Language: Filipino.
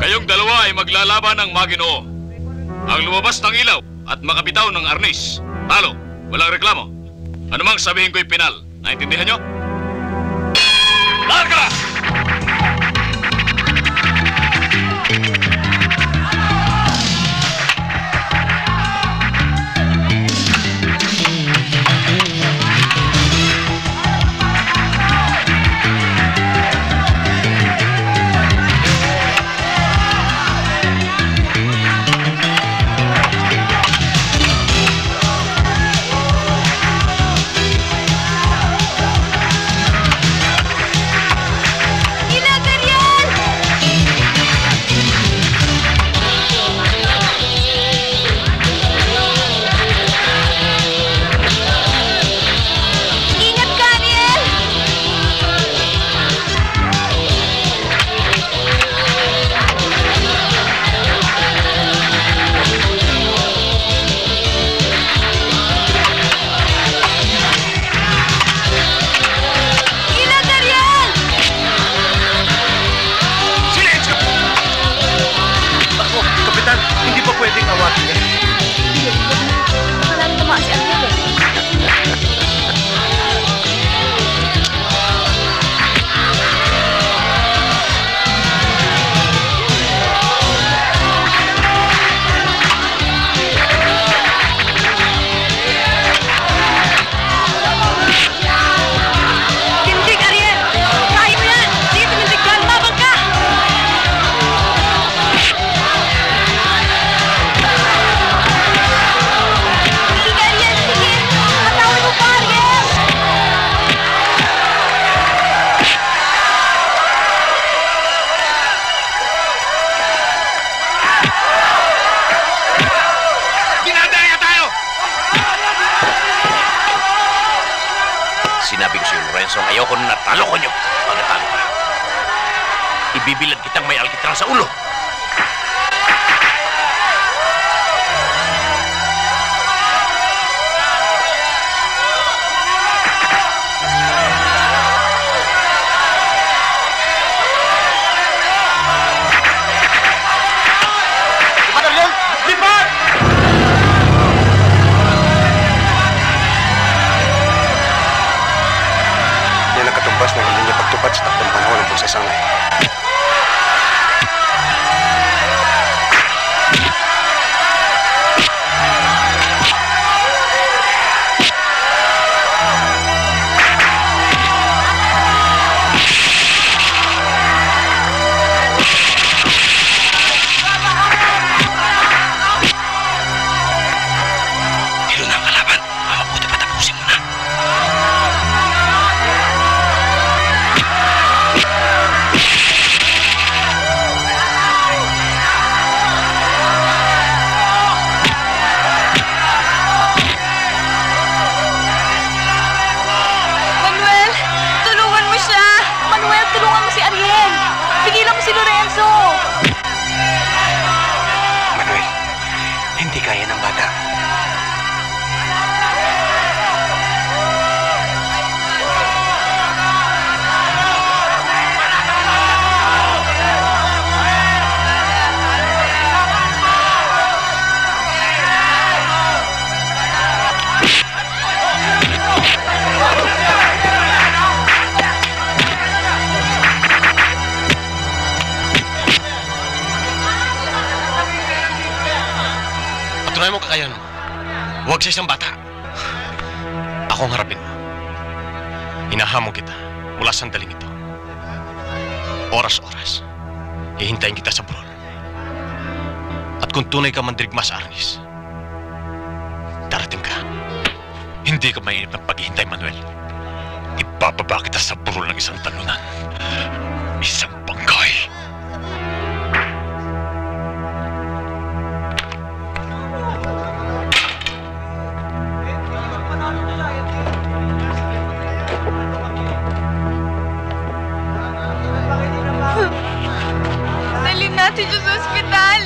Kayong dalawa ay maglalaban ng Maginoo. Ang lumabas ng ilaw at makabitaw ng arnis. Talo, walang reklamo. Ano mang sabihin ko'y pinal. Naintindihan nyo? Larga! Sinabi ko si Lorenzo, ayoko na natalo ko nyo. Pag natalo ka, ibibilad kitang may alkitrang sa ulo. Katumbas na hindi niya pagtupad sa takdang panahon ng pagsasangay. Kaya ng bata. Patunayan mo kakayahan mo. Huwag sa isang bata. Ako ang harapin mo. Hinahamon kita mula sandaling ito. Oras-oras. Hihintayin kita sa burol. At kung tunay ka mandirigma sa arnis, darating ka. Hindi ka mainip ng paghihintay, Manuel. Ibababa kita sa burol ng isang talunan. Isang bangkay. Dalhin natin siya sa ospital.